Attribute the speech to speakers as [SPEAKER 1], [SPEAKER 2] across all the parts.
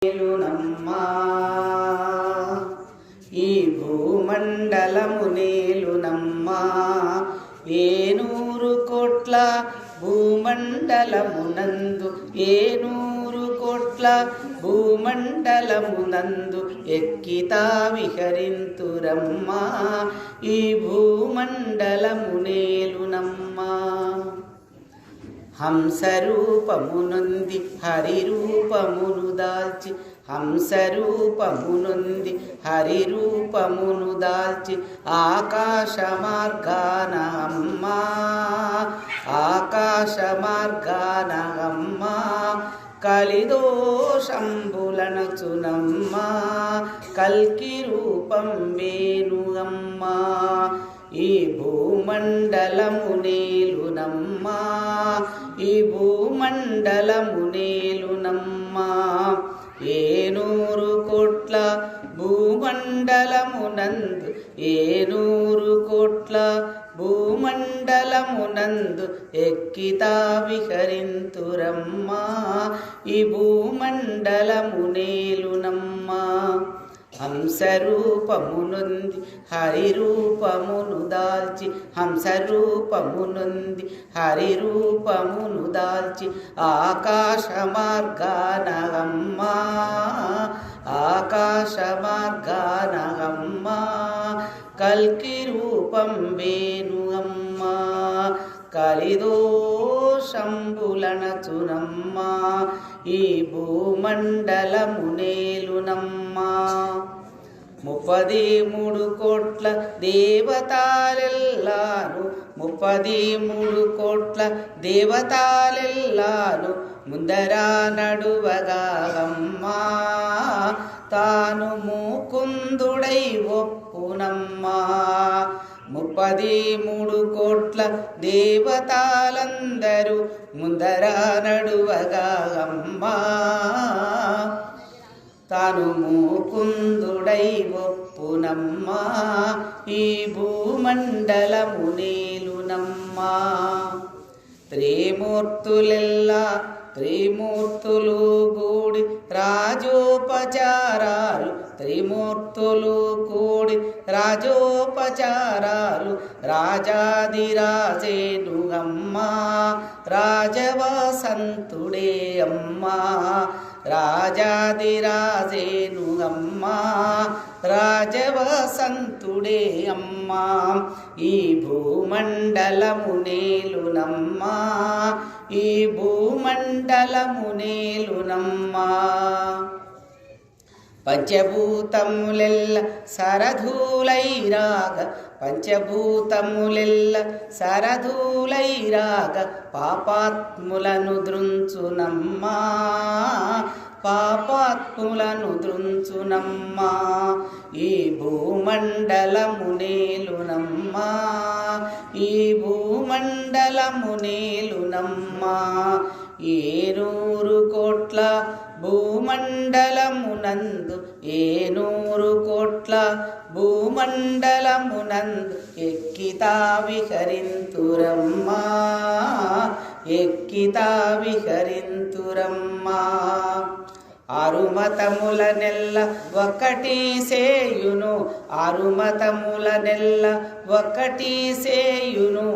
[SPEAKER 1] నేలునమ్మా ఈ భూమండలము నేలునమ్మా 700 కోట్ల భూమండలమునందు 700 కోట్ల భూమండలమునందు ఎక్కితా విహరింతురమ్మా ఈ భూమండలము నేలునమ్మా హంసరూపమునుంది హరిరూపమును దాల్చి హంసరూపమునుంది హరిరూపమును దాల్చి ఆకాశ మార్గాన అమ్మా ఆకాశ మార్గాన అమ్మా కలిదోషంబులనచునమ్మా కల్కి రూపం వేణు అమ్మా ఈ భూమండలము నేలునమ్మా ఈ భూమండలము నేలునమ్మా 700 కోట్ల భూమండలమునందు 700 కోట్ల భూమండలమునందు ఎక్కితా విహరింతురమ్మా ఈ భూమండలము నేలునమ్మా హంసరూపమునుంది హరిరూపమును దాల్చి హంసరూపమునుంది హరిరూపమును దాల్చి ఆకాశ మార్గాన అమ్మా ఆకాశ మార్గాన అమ్మా కల్కి రూపం వేణు అమ్మా కలిదోషంబులనచునమ్మా ఈ భూమండలము నేలునమ్మా 33 కోట్ల దేవతాలెల్లాను 33 కోట్ల దేవతాలెల్లాను ముందరా నడువగా అమ్మా తాను ముకుందుడై ఒప్పునమ్మా 33 కోట్ల దేవతాలందరూ ముందరా నడువగా అమ్మా తాను ముకుందుడై ఒప్పునమ్మా ఈ భూమండలము నేలునమ్మా త్రిమూర్తులు గూడి రాజోపచారాలు త్రిమూర్తులు కూడి రాజోపచారాలు రాజాదిరాజేను అమ్మా రాజవసంతుడే అమ్మా రాజాదిరాజేను అమ్మా రాజవసంతుడే అమ్మా ఈ భూమండలము నేలునమ్మా ఈ భూమండలము నేలునమ్మా పంచభూతములెల్ల సరధూలైరాగ పంచభూతములెల్ల సరధూలైరాగ పాపాత్ములను దృంచునమ్మా పాపాత్ములను దృంచునమ్మా ఈ భూమండలము నేలునమ్మా ఈ భూమండలము నేలునమ్మా 700 కోట్ల భూమండలమునందు 700 కోట్ల భూమండలమునందు ఎక్కితా విహరింతురమ్మా ఎక్కితా విహరింతురమ్మా ఆరుమతములనెల్ల ఒకటి సేయును ఆరుమతములనెల్ల ఒకటి సేయును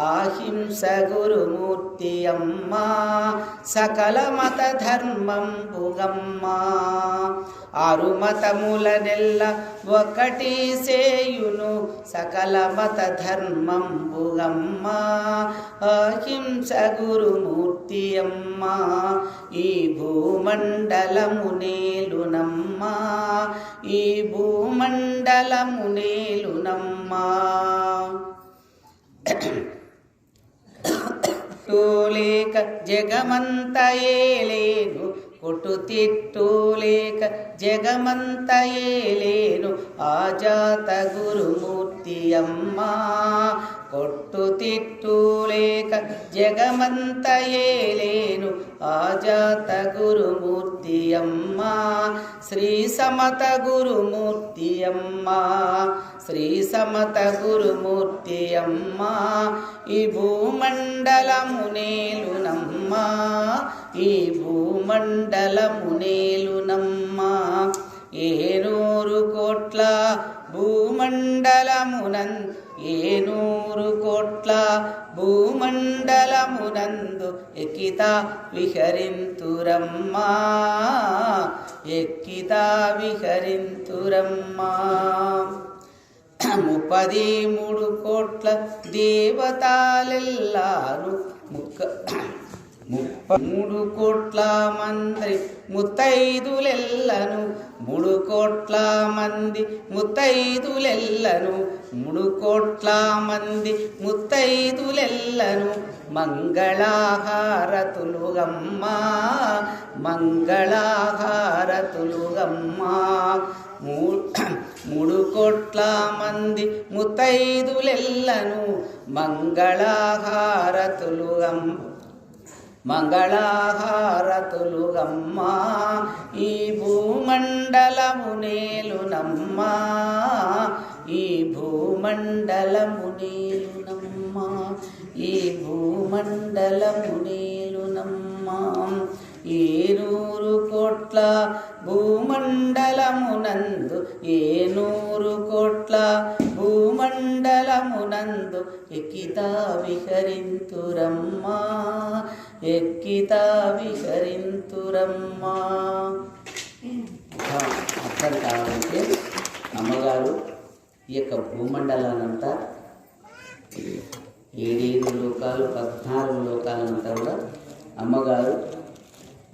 [SPEAKER 1] ఆహింస గురుమూర్తి అమ్మా సకల మత ధర్మం పుగమ్మా ఆరుమతములనెల్ల ఒకటి సేయును సకల మత ధర్మం పుగమ్మా అహింస గురుమూర్తి అమ్మా ఈ భూమండలము నేలునమ్మా ఈ భూమండలము నేలునమ్మా లేక జగమంత ఏలేను కొట్టు తిట్టు లేక జగమంత ఏలేను ఆజాత గురుమూర్తి అమ్మా కొట్టు తిట్టు లేక జగమంత ఏలేను ఆజాత గురుమూర్తి అమ్మా శ్రీ సమత గురుమూర్తి అమ్మా శ్రీ సమత గురుమూర్తి అమ్మా ఈ భూమండలము నేలునమ్మా ఈ భూమండలము నేలునమ్మా నూరు కోట్ల భూమండలమునందు ఎక్కితా విహరింతురమ్మా ఎక్కితా విహరింతురమ్మా 33 కోట్ల దేవతలెల్లారు 3 కోట్ల మంది ముత్తైదులెల్లను 3 కోట్ల మంది ముత్తైదులెల్లను 3 కోట్ల మంది ముత్తైదులెల్లను మంగళహారతులుగమ్మా మంగళహారతులుగమ్మా 3 కోట్ల మంది ముత్తైదులెల్లను మంగళహారతులుగమ్మా ఈ భూమండలము నేలునమ్మా ఈ భూమండలము నేలునమ్మా ఈ భూమండలము నేలునమ్మా 100 కోట్ల భూమండలమునందు 100 కోట్ల భూమండలమునందు ఎక్కితా విహరింతురమ్మా ఎక్కితా విహరింతురమ్మా. అర్థం కావాలంటే అమ్మగారు ఈ యొక్క భూమండలానంతా 7 లోకాలు 14 లోకాలంతా కూడా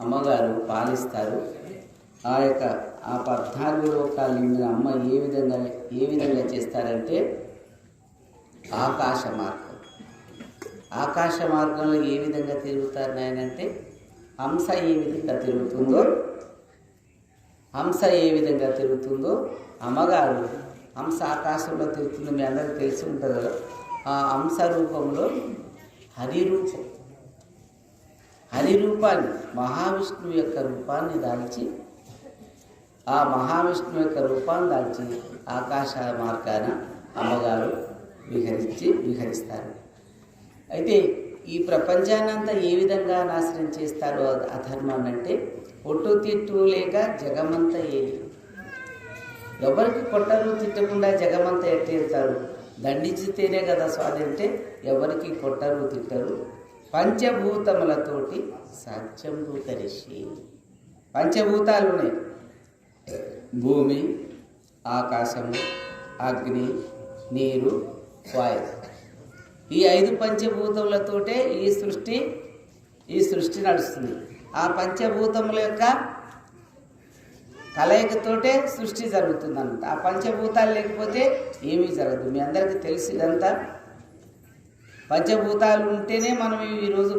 [SPEAKER 1] అమ్మగారు పాలిస్తారు. ఆ 14 లోకాలను అమ్మ ఏ విధంగా చేస్తారంటే ఆకాశ మార్గంలో ఏ విధంగా తిరుగుతారు నాయనంటే హంస ఏ విధంగా తిరుగుతుందో అమ్మగారు హంస ఆకాశంలో తిరుగుతుందో మీ అందరికీ తెలిసి ఉంటుంది కదా. ఆ హంస రూపంలో హరిరూపాన్ని మహావిష్ణువు యొక్క రూపాన్ని దాల్చి ఆ మహావిష్ణువు యొక్క రూపాన్ని దాల్చి ఆకాశ మార్గాన అమ్మగారు విహరిస్తారు. అయితే ఈ ప్రపంచాన్నంతా ఏ విధంగా నాశనం చేస్తారో అధర్మాన్ని అంటే ఒట్టు తిట్టు లేక జగమంతా ఏది ఎవరికి కొట్టరు తిట్టకుండా జగమంతా ఎట్టేస్తారు. దండించితేనే కదా స్వామి అంటే ఎవరికి కొట్టరు తిట్టరు. పంచభూతములతోటి సాధ్యంబు కరిషి పంచభూతాలు ఉన్నాయి. భూమి, ఆకాశము, అగ్ని, నీరు, వాయువు. ఈ 5 పంచభూతములతోటే ఈ సృష్టి నడుస్తుంది. ఆ పంచభూతముల యొక్క కలయికతోటే సృష్టి జరుగుతుంది అన్నమాట. ఆ పంచభూతాలు లేకపోతే ఏమీ జరగదు. మీ అందరికీ తెలిసి ఇదంతా పంచభూతాలు ఉంటేనే మనం ఈరోజు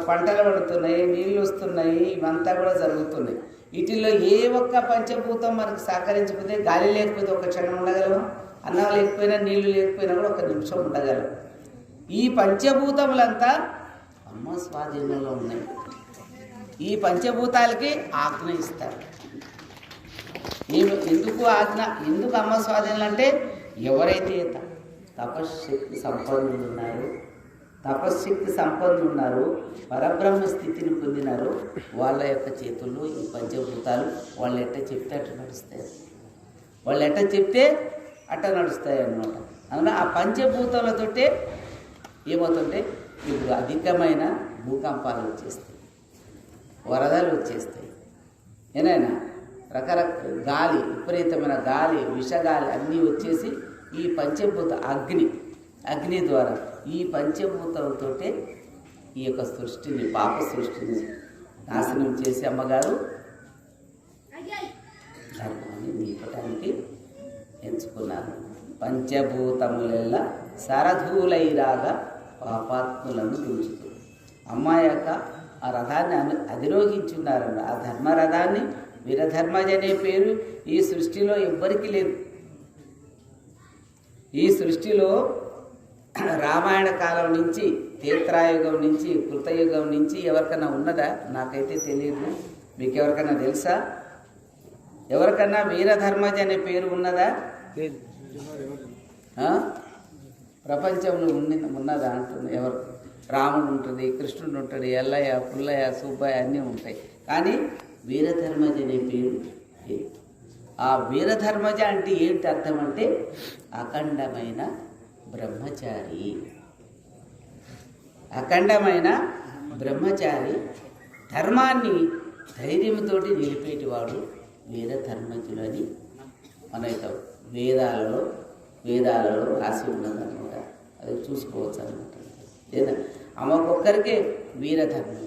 [SPEAKER 1] పంటలు పడుతున్నాయి, నీళ్ళు వస్తున్నాయి, ఇవంతా కూడా జరుగుతున్నాయి. వీటిల్లో ఏ ఒక్క పంచభూతం మనకు సహకరించకపోతే, గాలి లేకపోతే ఒక క్షణం ఉండగలం, అన్నం లేకపోయినా నీళ్లు లేకపోయినా కూడా ఒక నిమిషం ఉండగలం. ఈ పంచభూతములంతా అమ్మ స్వాధీనంలో ఉన్నాయి. ఈ పంచభూతాలకి ఆజ్ఞ ఇస్తారు. ఎందుకు అమ్మ స్వాధీనంలో అంటే ఎవరైతే తపశ్శక్తి సంపన్నులు ఉన్నారో పరబ్రహ్మ స్థితిని పొందినారో వాళ్ళ యొక్క చేతుల్లో ఈ పంచభూతాలు వాళ్ళు ఎట్ట చెప్తే అట్ట నడుస్తాయి అన్నమాట. అందులో ఆ పంచభూతాలతోటే ఏమవుతుంటే ఇప్పుడు అధికమైన భూకంపాలు వచ్చేస్తాయి, వరదలు వచ్చేస్తాయి. ఏనైనా రకరకాల గాలి, విపరీతమైన గాలి, విషగాలి అన్నీ వచ్చేసి ఈ పంచభూత అగ్ని ద్వారా ఈ పంచభూతాలతోటే ఈ యొక్క సృష్టిని, పాప సృష్టిని నాశనం చేసి అమ్మగారు ధర్మాన్ని నిలపటానికి ఎంచుకున్నారు. పంచభూతములెల్లా సరధూలైరాగా పాపాత్ములను దూచుతూ అమ్మ యొక్క ఆ రథాన్ని అధిరోహించున్నారన్న ఆ ధర్మరథాన్ని. వీరధర్మజ అనే పేరు ఈ సృష్టిలో ఎవ్వరికీ లేదు. ఈ సృష్టిలో రామాయణ కాలం నుంచి, త్రేతాయుగం నుంచి, కృతయుగం నుంచి ఎవరికన్నా ఉన్నదా? నాకైతే తెలియదు. మీకు ఎవరికన్నా తెలుసా? ఎవరికన్నా వీరధర్మజ అనే పేరు ఉన్నదా? ప్రపంచంలో ఉన్నదా అంటుంది. ఎవరు? రాముడు ఉంటుంది, కృష్ణుడు ఉంటుంది, ఎల్లయ్య, పుల్లయ్య, సుబ్బయ్య అన్నీ ఉంటాయి. కానీ వీరధర్మజ అనే పేరు లేదు. ఆ వీరధర్మజ అంటే ఏంటి అర్థం అంటే అఖండమైన బ్రహ్మచారి. అఖండమైన బ్రహ్మచారి, ధర్మాన్ని ధైర్యంతో నిలిపేటివాడు వీరధర్మజుడు అని మన యొక్క వేదాలలో రాసి ఉన్నదన్నమాట. అది చూసుకోవచ్చు అనమాట. లేదా అమ్మకొక్కరికే వీరధర్మం.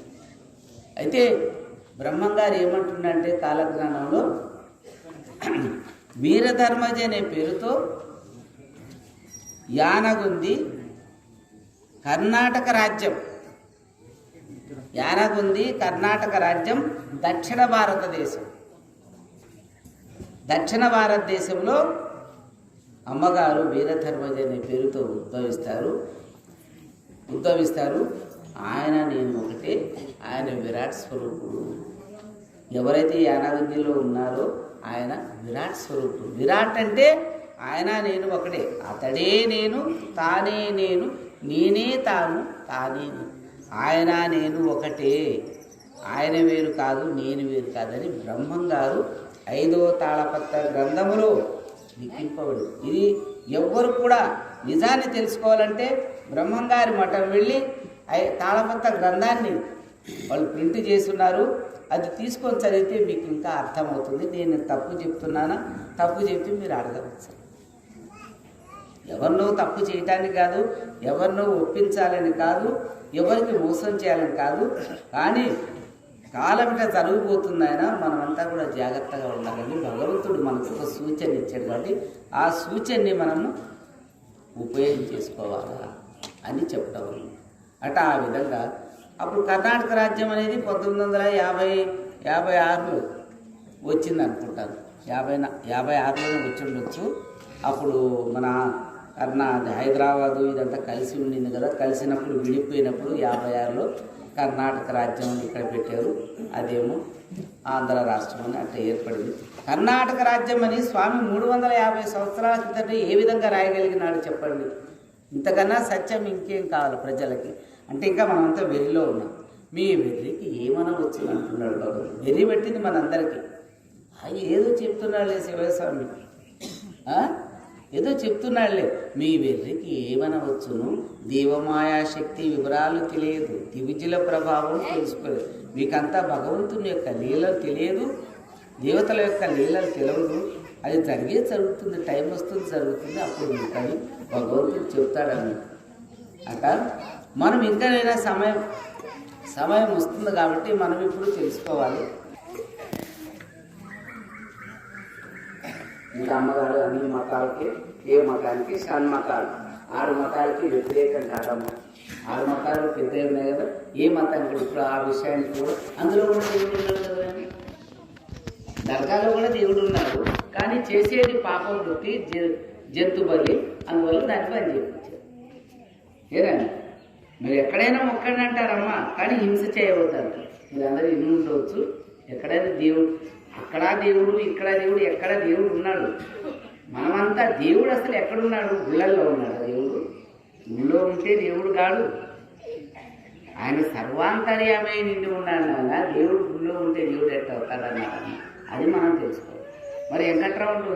[SPEAKER 1] అయితే బ్రహ్మంగారు ఏమంటుండంటే కాలజ్ఞానంలో వీరధర్మజ అనే పేరుతో యానగుంది కర్ణాటక రాజ్యం. యానగుంది కర్ణాటక రాజ్యం దక్షిణ భారతదేశం. దక్షిణ భారతదేశంలో అమ్మగారు వీరధర్మజ అనే పేరుతో ఉద్భవిస్తారు. ఆయన నేను ఒకటే, ఆయన విరాట్ స్వరూపుడు. ఎవరైతే యానాగుందిలో ఉన్నారో ఆయన విరాట్ స్వరూపుడు. విరాట్ అంటే ఆయన నేను ఒకటే, అతడే నేను, తానే నేను, నేనే తాను, తానే నేను. ఆయన నేను ఒకటే, ఆయన వేరు కాదు, నేను వేరు కాదని బ్రహ్మంగారు 5వ తాళపత్ర గ్రంథములో లిఖింపబడి. ఇది ఎవ్వరు కూడా నిజాన్ని తెలుసుకోవాలంటే బ్రహ్మంగారి మఠం వెళ్ళి తాళపత్ర గ్రంథాన్ని వాళ్ళు ప్రింట్ చేస్తున్నారు. అది తీసుకొని చదివితే మీకు ఇంకా అర్థమవుతుంది. నేను తప్పు చెప్తున్నానా, తప్పు చెప్తే మీరు అడగవచ్చు. ఎవరినో తప్పు చేయటానికి కాదు, ఎవరినో ఒప్పించాలని కాదు, ఎవరికి మోసం చేయాలని కాదు. కానీ కాలం ఇట్లా జరిగిపోతుంది. ఆయన మనమంతా కూడా జాగ్రత్తగా ఉండాలని భగవంతుడు మనకు ఒక సూచన ఇచ్చాడు. కాబట్టి ఆ సూచనని మనము ఉపయోగించేసుకోవాలా అని చెప్పడం అట. ఆ విధంగా అప్పుడు కర్ణాటక రాజ్యం అనేది 1956లో వచ్చింది అనుకుంటాను. 56లోనే వచ్చి ఉండొచ్చు. అప్పుడు మన హైదరాబాదు ఇదంతా కలిసి ఉండింది కదా. కలిసినప్పుడు విడిపోయినప్పుడు 56లో కర్ణాటక రాజ్యం ఇక్కడ పెట్టారు. అదేమో ఆంధ్ర రాష్ట్రం అని అట్లా ఏర్పడింది. కర్ణాటక రాజ్యం అని స్వామి 350 సంవత్సరాల క్రితం ఏ విధంగా రాయగలిగినాడు చెప్పండి. ఇంతకన్నా సత్యం ఇంకేం కావాలి ప్రజలకి. అంటే ఇంకా మనమంతా వెర్రిలో ఉన్నాం. మీ వెర్రికి ఏమన్నా వచ్చింది అంటున్నాడు భగవంతుడు. వెర్రి పెట్టింది మనందరికీ. ఏదో చెప్తున్నాడులే శివస్వామి, ఏదో చెప్తున్నాడులే. మీ వెర్రికి ఏమనవచ్చును, దేవమాయాశక్తి వివరాలు తెలియదు, దివిజుల ప్రభావం తెలుసుకోలేదు. మీకంతా భగవంతుని యొక్క లీలలు తెలియదు, దేవతల యొక్క లీలలు తెలియదు. అది జరుగుతుంది, టైం వస్తుంది, జరుగుతుంది, అప్పుడు మీకు అని భగవంతుడు చెప్తాడన్నట్టు. అట మనం ఇంకనైనా సమయం వస్తుంది కాబట్టి మనం ఇప్పుడు తెలుసుకోవాలి. ఇంకా అమ్మగారు అన్ని మతాలకి, ఏ మతానికి షణ్మతాలు, 6 మతాలకి వ్యతిరేకం కాదమ్మా. 6 మతాలు పెద్దవి ఉన్నాయి కదా. ఏ మతానికి ఇప్పుడు ఆ విషయానికి కూడా అందులో కూడా దేవుడు ఉన్నాడు కదా. దర్గాలో కూడా దేవుడు ఉన్నాడు, కానీ చేసేది పాపం వృత్తి, జంతు బలి, అందువల్ల దాన్ని పని చేయించారు. ఏదండి మీరు ఎక్కడైనా మొక్కండి అంటారమ్మా, కానీ హింస చేయవద్దంట. మీరు అందరూ ఇన్ని ఉండవచ్చు. ఎక్కడైనా దేవుడు, అక్కడ దేవుడు, ఇక్కడ దేవుడు, ఎక్కడ దేవుడు ఉన్నాడు. మనమంతా దేవుడు అసలు ఎక్కడున్నాడు? గుళ్ళల్లో ఉన్నాడు దేవుడు. గుళ్ళో ఉంటే దేవుడు కాడు, ఆయన సర్వాంతర్యామే నిండి ఉన్నాడు కదా. దేవుడు గుళ్ళో ఉంటే దేవుడు ఎట్లా అవుతాడన్నారు. అది మనం తెలుసుకోవాలి. మరి వెంకట్రావుడు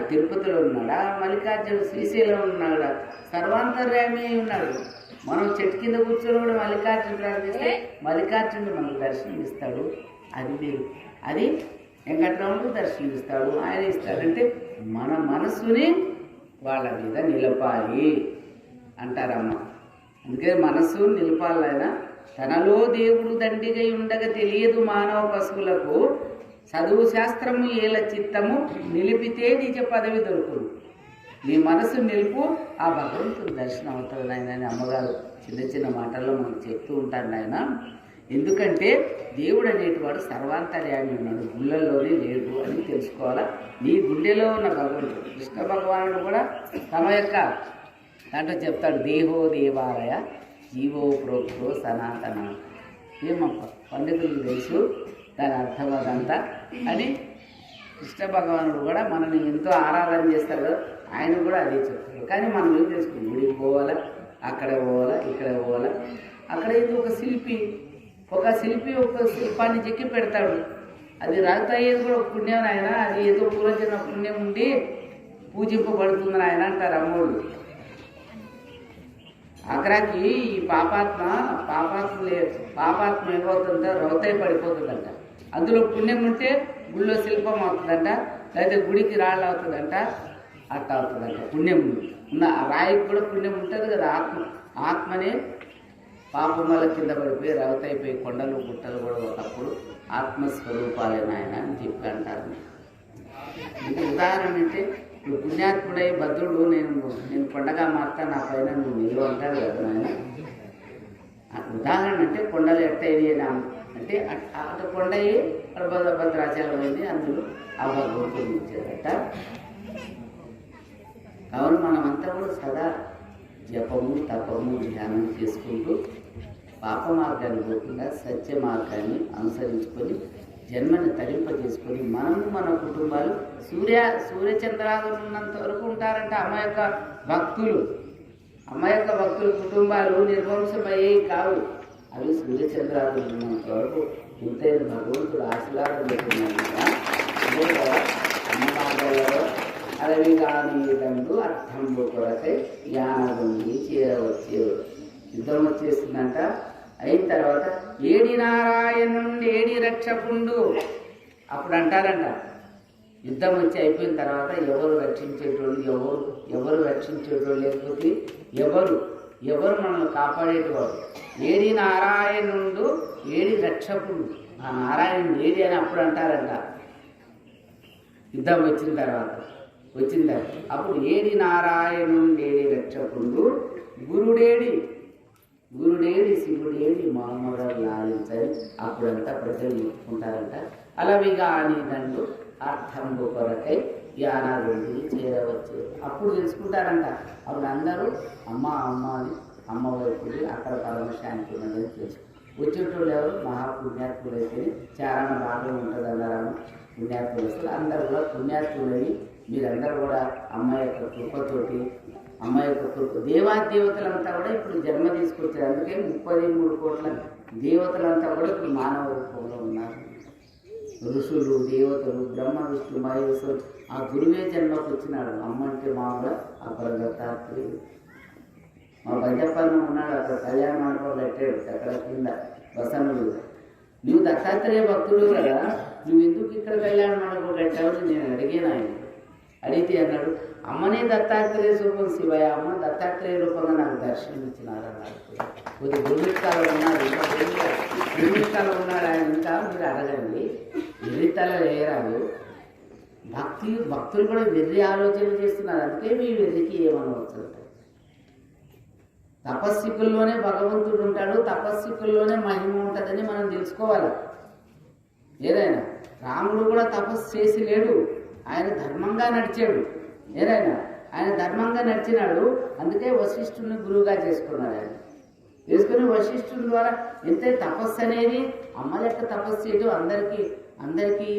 [SPEAKER 1] తిరుపతిలో ఉన్నాడా, మల్లికార్జునుడు శ్రీశైలం ఉన్నాడా? సర్వాంతర్యామే ఉన్నాడు. మనం చెట్టు కింద కూర్చొని కూడా మల్లికార్జునుడు ప్రార్థిస్తే మల్లికార్జునుడు మనకు దర్శనం ఇస్తాడు. అది మీరు, అది వెంకట్రాముడు దర్శనం ఇస్తాడు, ఆయన ఇస్తాడంటే మన మనసుని వాళ్ళ మీద నిలపాలి అంటారమ్మ. అందుకే మనసు నిలపాలైనా తనలో దేవుడు దండిగై ఉండగా తెలియదు మానవ పశువులకు, చదువు శాస్త్రము ఏల చిత్తము నిలిపితే నిజ పదవి దొరుకును. నీ మనసు నిలుపు, ఆ భగవంతుడు దర్శనం అవుతుంది నాయన అని అమ్మగారు చిన్న చిన్న మాటల్లో మనకు చెప్తూ ఉంటాడు నాయన. ఎందుకంటే దేవుడు అనేటివాడు సర్వాంతర్యామి ఉన్నాడు, గుళ్ళల్లోనే లేడు అని తెలుసుకోవాలా. నీ గుండెలో ఉన్న భగవంతుడు కృష్ణ భగవానుడు కూడా తమ యొక్క దాంట్లో చెప్తాడు, దేహో దేవాలయ జీవో ప్రోక్తో సనాతన. ఏమప్ప పండితులకు తెలుసు దాని అర్థం అదంతా అని. కృష్ణ భగవానుడు కూడా మనల్ని ఎంతో ఆరాధన చేస్తాడు, ఆయన కూడా అదే చెప్తాడు. కానీ మనం ఏం చేసుకుంటాం, గుడికి పోవాలా, అక్కడ పోవాలా, ఇక్కడ పోవాలా. అక్కడ ఏదో ఒక శిల్పి ఒక శిల్పాన్ని చెక్కి పెడతాడు. అది రాత అయ్యేది కూడా ఒక పుణ్యం ఆయన. అది ఏదో పూర్వజన్మ పుణ్యం ఉండి పూజింపబడుతుందని ఆయన అంటారు అమ్మోళ్ళు. అక్కడికి ఈ పాపాత్మ ఏమవుతుందంట, రౌతై పడిపోతుందంట. అందులో పుణ్యం ఉంటే గుళ్ళో శిల్పం అవుతుందంట, లేదా గుడికి రాళ్ళు అవుతుందంట, అట్లా అవుతుందంట. పుణ్యం ఉన్న రాయికి కూడా పుణ్యం ఉంటుంది కదా. ఆత్మనే పాపం వల్ల కింద పడిపోయి రౌతైపోయి కొండలు గుట్టలు కూడా ఒకప్పుడు ఆత్మస్వరూపాలే నాయన అని చెప్పి అంటారు. ఇది ఉదాహరణ అంటే ఇప్పుడు పుణ్యాత్ముడై భద్రుడు నేను కొండగా మారుతా, నా పైన నువ్వు నిలువ అంటాడు కదా నాయన. ఉదాహరణ అంటే కొండలు ఎట్టయినాయి అంటే అటు కొండయి భద్రాచలం అయింది, అందులో ఆ భగవంతుడు ఇచ్చారట. కావున మనమంతా కూడా సదా జపము తపము ధ్యానం చేసుకుంటూ పాప మార్గాన్ని పోకుండా సత్య మార్గాన్ని అనుసరించుకొని జన్మని తరింపజేసుకొని మనము మన కుటుంబాలు సూర్యచంద్రాదులు ఉన్నంత వరకు ఉంటారంట అమ్మ యొక్క భక్తులు కుటుంబాలు నిర్వంశమయ్యేవి కావు. అవి సూర్యచంద్రాదులు ఉన్నంత వరకు ఇంతైన భగవంతుడు ఆశీర్వాదం పెట్టుకున్నాడు. అమ్మ మార్గాలలో అడవి కాని దండు అర్థంబు కొరకై యానగుండి చేరవచ్చేవాడు. యుద్ధం వచ్చేసిందంట. అయిన తర్వాత ఏడి నారాయణుండి ఏడి రక్షకుండు అప్పుడు అంటారంట. యుద్ధం వచ్చి అయిపోయిన తర్వాత ఎవరు రక్షించేటోళ్ళు లేకపోతే ఎవరు మనల్ని కాపాడేటవాడు. ఏడి నారాయణుండు ఏడి రక్షకుడు. ఆ నారాయణుడు ఏడి అని అప్పుడు అంటారంట. యుద్ధం వచ్చిన తర్వాత అప్పుడు ఏడి నారాయణుండి ఏడి రక్షకుండు గురుడేడి శివుడేడి మామూలు లాలించని అప్పుడంతా ప్రజలు చెప్పుకుంటారంట. అలవిగా అని దండు అర్థంబు కొరకై యానాగుండి చేరవచ్చు. అప్పుడు తెలుసుకుంటారంట. అప్పుడు అందరూ అమ్మ అని అమ్మ వైపుడి అక్కడ పరమశాంతి ఉన్నదని తెలుసు. వచ్చేటోళ్ళు ఎవరు మహాపుణ్యాత్ములు అయితే చారణ బాగా ఉంటుంది అన్నారు. పుణ్యాత్ములు అందరూ కూడా పుణ్యాత్ములని మీరందరూ కూడా అమ్మ యొక్క కృపతోటి దేవతలంతా కూడా ఇప్పుడు జన్మ తీసుకొచ్చారు. అందుకే 33 కోట్ల దేవతలంతా కూడా ఇప్పుడు మానవ రూపంలో ఉన్నారు. ఋషులు, దేవతలు, బ్రహ్మ, విష్ణు, మహేశ్వరు. ఆ గురువే జన్మకు వచ్చినాడు. అమ్మ అంటే మామూలుగా అక్కడ దత్తాత్రేయుడు. మా పంచప్పన్న ఉన్నాడు, అక్కడ కళ్యాణ మండపం పెట్టాడు, అక్కడ కింద వసనుడు. నువ్వు దత్తాత్రేయ భక్తుడు కదా, నువ్వు ఎందుకు ఇక్కడ కళ్యాణ మండపం కట్టావు నేను అడిగాను. ఆయన అడిగితే అన్నాడు, అమ్మనే దత్తాత్రేయ రూపం శివయ్య, అమ్మ దత్తాత్రేయ రూపంగా నాకు దర్శనం ఇచ్చినారు అన్నాడు. కొద్ది గురుమిట్టాలో ఉన్నాడు, ఇంకా గురుమిట్టాలో ఉన్నాడు ఆయన. ఇంకా మీరు అడగండి, వెర్రితల లేరాదు. భక్తులు కూడా వెర్రి ఆలోచనలు చేస్తున్నారు. అందుకే మీ వెర్రికి ఏమనవచ్చు. తపస్సికుల్లోనే భగవంతుడు ఉంటాడు, తపస్సికుల్లోనే మహిమ ఉంటుందని మనం తెలుసుకోవాలి. ఏదైనా రాముడు కూడా తపస్సు చేసి లేడు, ఆయన ధర్మంగా నడిచాడు. ఆయన ధర్మంగా నడిచినాడు. అందుకే వశిష్ఠుని గురువుగా చేసుకున్నాడు. ఆయన చేసుకుని వశిష్ఠుని ద్వారా ఎంత తపస్సు అనేది అమ్మ లెక్క తపస్సు చేయడం అందరికీ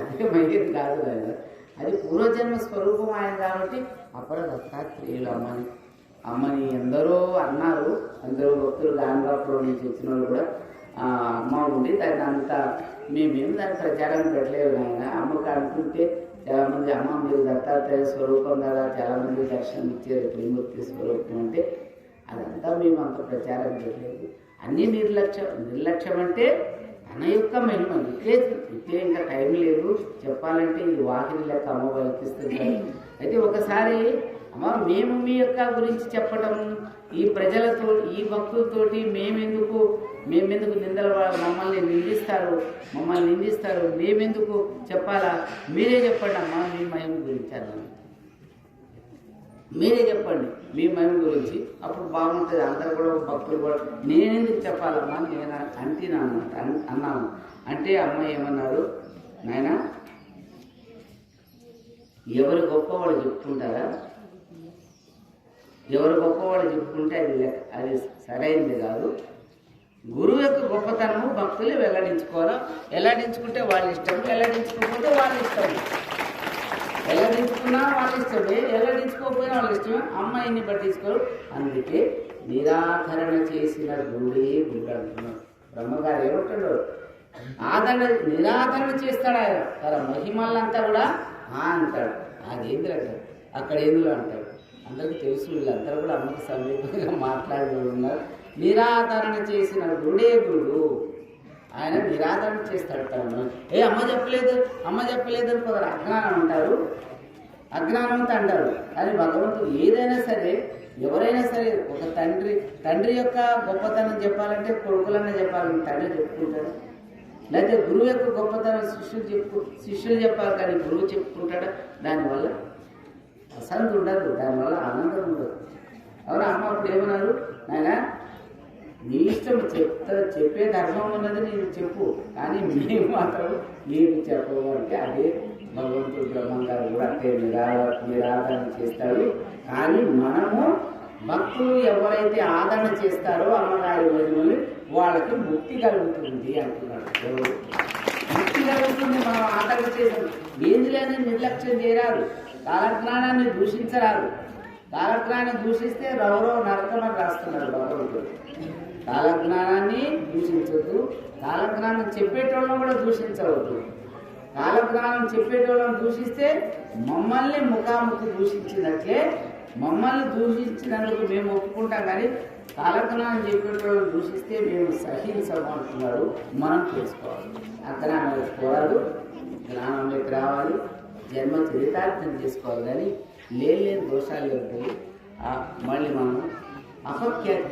[SPEAKER 1] అధికమయ్యేది కాదు కదా. అది పూర్వజన్మ స్వరూపం ఆయన కాబట్టి అప్పుడు దత్తాత్రేయులు అమ్మని ఎందరో అన్నారు. అందరూ భక్తులు గాంగాపురం నుంచి వచ్చిన వాళ్ళు కూడా అమ్మ ఉండి దాన్ని అంతా మేమేం దాని ప్రచారం పెట్టలేదు. ఆయన అమ్మకు అనుకుంటే చాలామంది అమ్మ మీరు దత్తాత్రేయ స్వరూపం కదా, చాలామంది దర్శనం ఇచ్చారు త్రిమూర్తి స్వరూపం అంటే అదంతా మేము అంత ప్రచారం పెట్టలేదు. అన్నీ నిర్లక్ష్యం అంటే తన యొక్క మహిమ. ఇట్లే ఇంకా టైం లేదు చెప్పాలంటే ఇది వాకిలి లెక్క అమ్మ వల్కిస్తుంటారు. అయితే ఒకసారి అమ్మ మేము మీ యొక్క గురించి చెప్పటం, ఈ ప్రజలతో ఈ భక్తులతోటి మేమెందుకు నిందలు మమ్మల్ని నిందిస్తారు మేమెందుకు చెప్పాలా, మీరే చెప్పండి అమ్మా మీ మహిమ గురించి అన్నాను. మీరే చెప్పండి మీ మహిమ గురించి, అప్పుడు బాగుంటుంది. అందరు కూడా భక్తులు కూడా నేనెందుకు చెప్పాలమ్మా నేను అన్నాను. అంటే అమ్మ ఏమన్నారు, నాయన ఎవరు గొప్పవాళ్ళు చెప్పుకుంటారా, ఎవరు గొప్పవాళ్ళు చెప్పుకుంటే అది సరైనది కాదు. గురువు యొక్క గొప్పతనము భక్తులు వెల్లడించుకోవాలి. వెల్లడించుకుంటే వాళ్ళ ఇష్టం, వెల్లడించుకోకపోతే వాళ్ళ ఇష్టం. వెల్లడించుకున్నా వాళ్ళ ఇష్టమే, వెల్లడించుకోకపోయినా వాళ్ళ ఇష్టమే. అమ్మాయిని పట్టించుకోరు. అందుకే నిరాకరణ చేసిన గురుడే గురుడు అంటున్నాడు. బ్రహ్మగారు ఏమంటాడు, నిరాకరణ చేస్తాడు ఆయన. తన మహిమలంతా కూడా అంటాడు. అదేంద్ర అంటారు, అక్కడ ఏందులో అంటారు. అందరికీ తెలుసు, వీళ్ళందరూ కూడా అమ్మకి సమీపంగా మాట్లాడే ఉన్నారు. నిరాదరణ చేసిన గుడే గుడు, ఆయన నిరాదరణ చేస్తాడు తను. అమ్మ చెప్పలేదు అని కొందరు అజ్ఞానం అంటారు, అజ్ఞానంతో అంటారు. కానీ భగవంతుడు ఏదైనా సరే, ఎవరైనా సరే, ఒక తండ్రి యొక్క గొప్పతనం చెప్పాలంటే కొడుకులన్నా చెప్పాలని తండ్రి చెప్పుకుంటాడు. లేకపోతే గురువు యొక్క గొప్పతనం శిష్యులు చెప్పాలి, కానీ గురువు చెప్పుకుంటాడా? దానివల్ల అసంత ఉండదు, దానివల్ల ఆనందం ఉండదు. అవునా? అమ్మ అప్పుడు ఏమన్నారు, నాయన నీ ఇష్టం చెప్పే ధర్మం ఉన్నది నేను చెప్పు, కానీ మేము మాత్రం ఏమి చెప్పమంటే అదే భగవంతుడు బ్రహ్మంగారు కూడా అంటే నిరాదరణ చేస్తాడు. కానీ మనము భక్తులు ఎవరైతే ఆదరణ చేస్తారో అమ్మగారి వదిలి వాళ్ళకి ముక్తి కలుగుతుంది అంటున్నాడు. ఎవరు ముక్తి కలుగుతుంది? మనం ఆదరణ చేసాం. ఏంది లేని నిర్లక్ష్యం చేయరాదు, కాలజ్ఞానాన్ని దూషించరాదు. కాలజ్ఞానం దూషిస్తే రౌరవ నరకమని రాస్తున్నాడు భగవంతుడు. కాలజ్ఞానాన్ని దూషించవద్దు, కాలజ్ఞానం చెప్పేటోళ్ళను కూడా దూషించవద్దు. కాలజ్ఞానం చెప్పేటోళ్ళను దూషిస్తే మమ్మల్ని ముఖాముఖి దూషించినట్లే, మమ్మల్ని దూషించినందుకు మేము ఒప్పుకుంటాం. కానీ కాలజ్ఞానం చెప్పేటోళ్ళను దూషిస్తే మేము సహించమంటున్నాడు. మనం తెలుసుకోవాలి, అజ్ఞానం పోరాదు, జ్ఞానంలోకి రావాలి, జన్మ చరితార్థం చేసుకోవాలి. కానీ లేని దోషాలు ఉంటాయి. మళ్ళీ మనం అపఖ్యాతి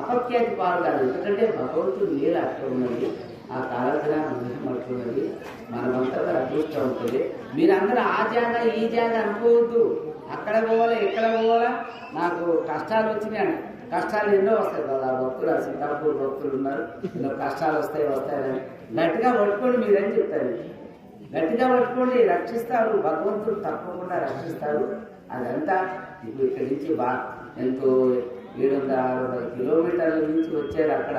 [SPEAKER 1] అపఖ్యాతి పాలు కాదు. ఎందుకంటే భగవంతుడు లీల అక్కడ ఉన్నది, ఆ కాలజ్ఞానం మహిమట్టున్నది, మనమంతా అదృష్టం ఉంటుంది. మీరందరూ ఆ జాగా ఈ జాగా అనుకోవద్దు. అక్కడ పోవాలా ఇక్కడ పోవాలా, నాకు కష్టాలు వచ్చినాయి, కష్టాలు ఎన్నో వస్తాయి కదా. భక్తులు సీతాపూర్ భక్తులు ఉన్నారు, ఎన్నో కష్టాలు వస్తాయని గట్టిగా పట్టుకోండి మీరని చెప్తారు. గట్టిగా పట్టుకోండి, రక్షిస్తారు భగవంతుడు, తప్పకుండా రక్షిస్తారు. అదంతా ఇప్పుడు ఇక్కడి నుంచి ఎంతో 700-600 కిలోమీటర్ల నుంచి వచ్చారు. అక్కడ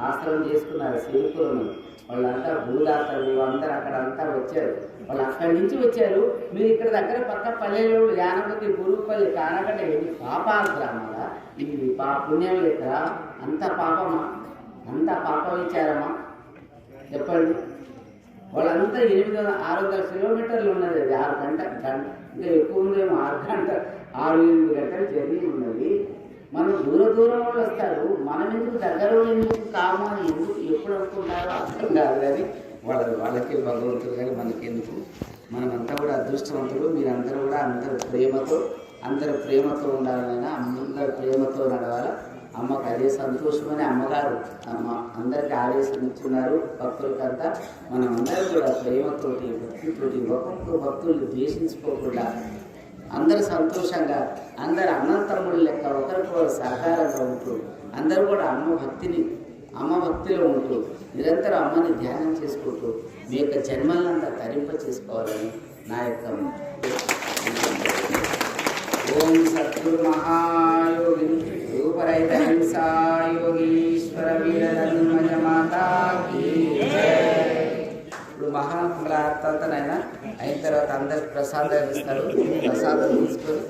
[SPEAKER 1] ఆశ్రమం చేసుకున్నారు సేవకులను. వాళ్ళంతా భూదాతలు అందరూ అక్కడ అంతా వచ్చారు. వాళ్ళు అక్కడి నుంచి వచ్చారు. మీరు ఇక్కడ దగ్గర పక్క పల్లెలు యానపతి, గురుపల్లి, కానగడ, ఇది పాపాల గ్రామాలా? ఇది పుణ్యం లేక అంత పాపమా? అంత పాప విచారమా? చెప్పండి. వాళ్ళంతా 600 కిలోమీటర్లు ఉన్నది. అది 6 గంటల ఇంకా ఎక్కువ ఉందేమో, 6-8 గంటల జర్నీ ఉన్నది. మనం దూరం వాళ్ళు వస్తారు, మనం ఎందుకు దగ్గర ఎందుకు కామని ఎందుకు ఎప్పుడు అనుకుంటారో అర్థం కాదు. కానీ వాళ్ళకి భగవంతుడు, కానీ మనకెందుకు? మనమంతా కూడా అదృష్టవంతుడు. మీరందరూ కూడా అందరూ ప్రేమతో ఉండాలైనా, అందరూ ప్రేమతో నడవాలి. అమ్మకు అదే సంతోషమని అమ్మగారు అందరికీ ఆదేశం ఇచ్చున్నారు. భక్తులకంతా మనం అందరూ కూడా ప్రేమతోటి, భక్తితోటి, ఒక్కొక్క భక్తుల్ని ద్వేషించుకోకుండా అందరూ సంతోషంగా, అందరు అన్నతమ్ముళ్ళు లెక్క ఒకరికొకరు సహకారంగా ఉంటూ, అందరూ కూడా అమ్మ భక్తిలో ఉంటూ, నిరంతరం అమ్మని ధ్యానం చేసుకుంటూ మీ యొక్క జన్మలంతా తరింప చేసుకోవాలని నా యొక్క ఓం సద్గురు మహాయోగి రూపరహిత హింసా యోగీశ్వర వీరధన్మజ మాతా కీ జై. ఇప్పుడు మహామంగళార్తనైనా అయిన తర్వాత అందరికి ప్రసాదాలు ఇస్తారు. ప్రసాదం తీసుకొని